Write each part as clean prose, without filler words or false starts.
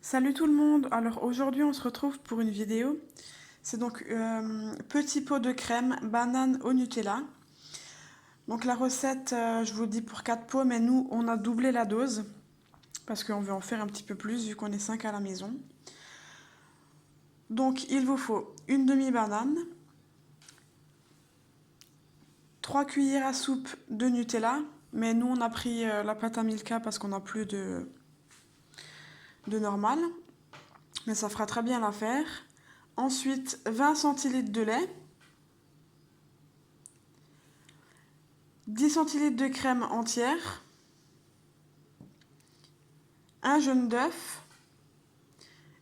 Salut tout le monde! Alors aujourd'hui on se retrouve pour une vidéo. C'est donc petit pot de crème banane au Nutella. Donc la recette, je vous dis pour 4 pots, mais nous on a doublé la dose parce qu'on veut en faire un petit peu plus vu qu'on est 5 à la maison. Donc il vous faut une demi-banane, 3 cuillères à soupe de Nutella, mais nous on a pris la pâte à Milka parce qu'on n'a plus de normal, mais ça fera très bien l'affaire. Ensuite 20 centilitres de lait, 10 centilitres de crème entière, un jaune d'œuf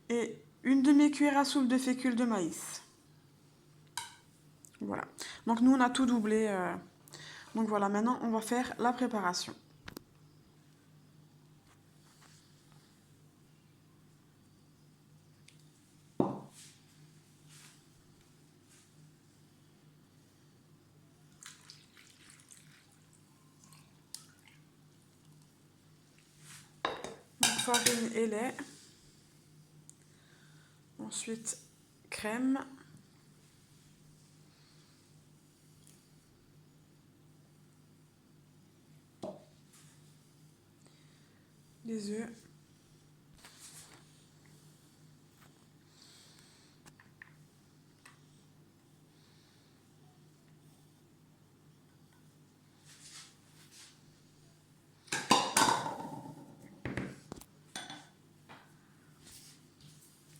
et une demi-cuillère à soupe de fécule de maïs. Voilà. Donc nous on a tout doublé. Donc voilà, maintenant on va faire la préparation. Donc, farine et lait. Ensuite crème. Les œufs.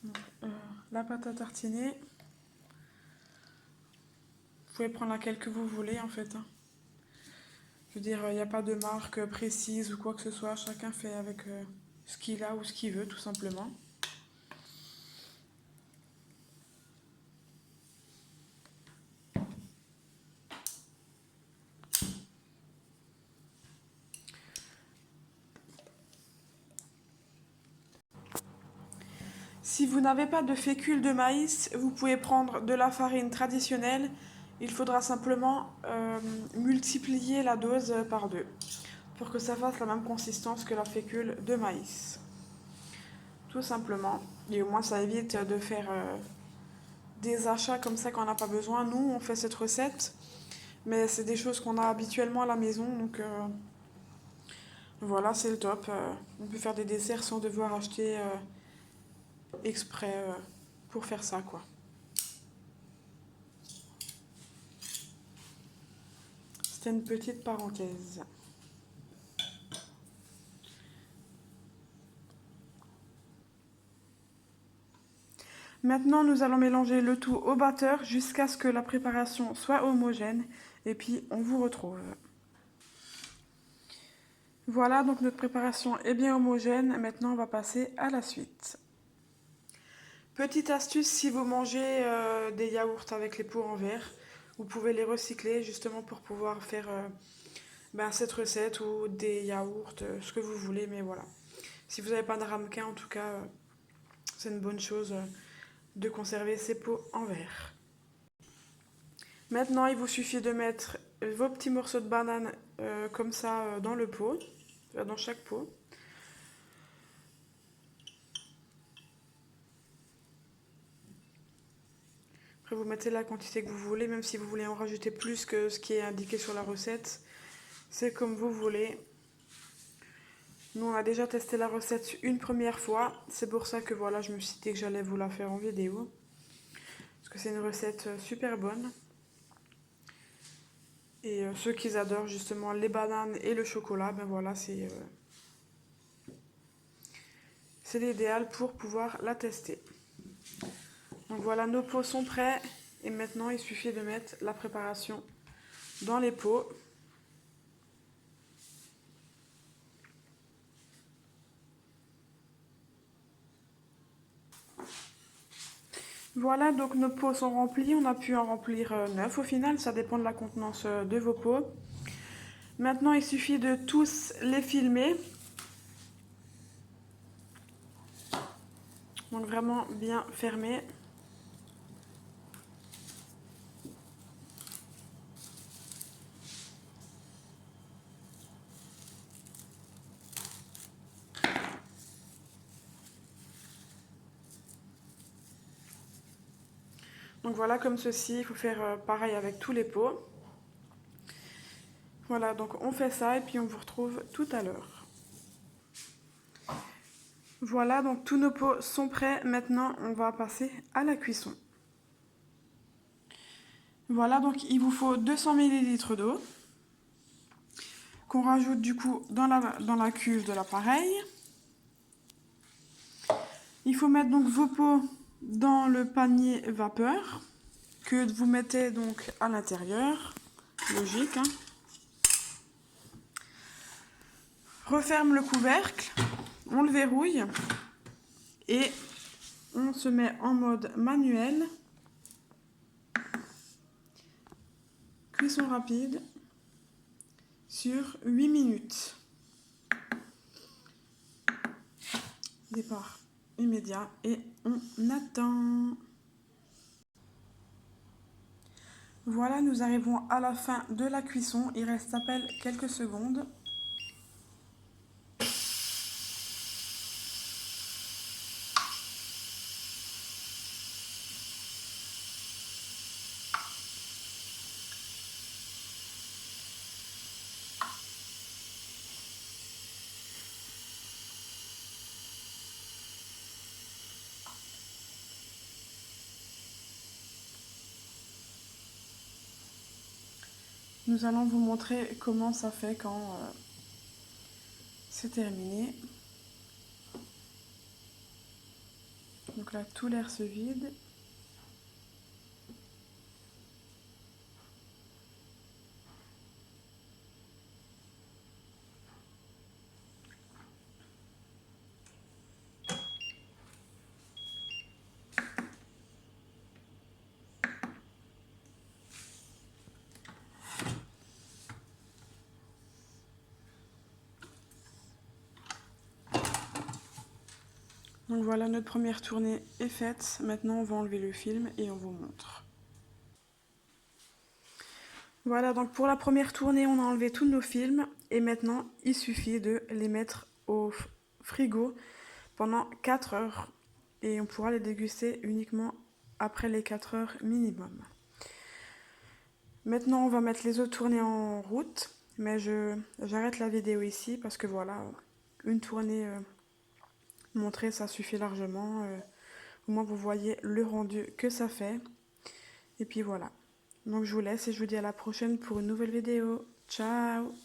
Donc, la pâte à tartiner. Vous pouvez prendre laquelle que vous voulez en fait. Je veux dire, il n'y a pas de marque précise ou quoi que ce soit. Chacun fait avec ce qu'il a ou ce qu'il veut tout simplement. Si vous n'avez pas de fécule de maïs, vous pouvez prendre de la farine traditionnelle. Il faudra simplement multiplier la dose par 2 pour que ça fasse la même consistance que la fécule de maïs. Tout simplement. Et au moins ça évite de faire des achats comme ça quand on n'a pas besoin. Nous, on fait cette recette, mais c'est des choses qu'on a habituellement à la maison. Donc voilà, c'est le top. On peut faire des desserts sans devoir acheter exprès pour faire ça, quoi. C'était une petite parenthèse. Maintenant, nous allons mélanger le tout au batteur jusqu'à ce que la préparation soit homogène. Et puis, on vous retrouve. Voilà, donc notre préparation est bien homogène. Maintenant, on va passer à la suite. Petite astuce, si vous mangez des yaourts avec les pots en verre, vous pouvez les recycler justement pour pouvoir faire cette recette ou des yaourts, ce que vous voulez. Mais voilà, si vous n'avez pas de ramequin, en tout cas, c'est une bonne chose de conserver ces pots en verre. Maintenant, il vous suffit de mettre vos petits morceaux de banane comme ça dans le pot, dans chaque pot. Après, vous mettez la quantité que vous voulez, même si vous voulez en rajouter plus que ce qui est indiqué sur la recette. C'est comme vous voulez. Nous, on a déjà testé la recette une première fois. C'est pour ça que voilà, je me suis dit que j'allais vous la faire en vidéo. Parce que c'est une recette super bonne. Et ceux qui adorent justement les bananes et le chocolat, ben voilà, c'est l'idéal pour pouvoir la tester. Donc voilà, nos pots sont prêts. Et maintenant, il suffit de mettre la préparation dans les pots. Voilà, donc nos pots sont remplis. On a pu en remplir 9 au final. Ça dépend de la contenance de vos pots. Maintenant, il suffit de tous les filmer. Donc vraiment bien fermé. Donc voilà, comme ceci, il faut faire pareil avec tous les pots. Voilà, donc on fait ça et puis on vous retrouve tout à l'heure. Voilà, donc tous nos pots sont prêts. Maintenant, on va passer à la cuisson. Voilà, donc il vous faut 200 ml d'eau qu'on rajoute du coup dans la cuve de l'appareil. Il faut mettre donc vos pots dans le panier vapeur que vous mettez donc à l'intérieur. Logique, hein. Referme le couvercle, on le verrouille et on se met en mode manuel. Cuisson rapide sur 8 minutes. Départ immédiat et on attend. Voilà, nous arrivons à la fin de la cuisson. Il reste à peine quelques secondes. Nous allons vous montrer comment ça fait quand c'est terminé. Donc là, tout l'air se vide. Donc voilà, notre première tournée est faite. Maintenant, on va enlever le film et on vous montre. Voilà, donc pour la première tournée, on a enlevé tous nos films. Et maintenant, il suffit de les mettre au frigo pendant 4 heures. Et on pourra les déguster uniquement après les 4 heures minimum. Maintenant, on va mettre les autres tournées en route. Mais j'arrête la vidéo ici parce que voilà, une tournée montrée, ça suffit largement. Au moins, vous voyez le rendu que ça fait. Et puis voilà. Donc je vous laisse et je vous dis à la prochaine pour une nouvelle vidéo. Ciao!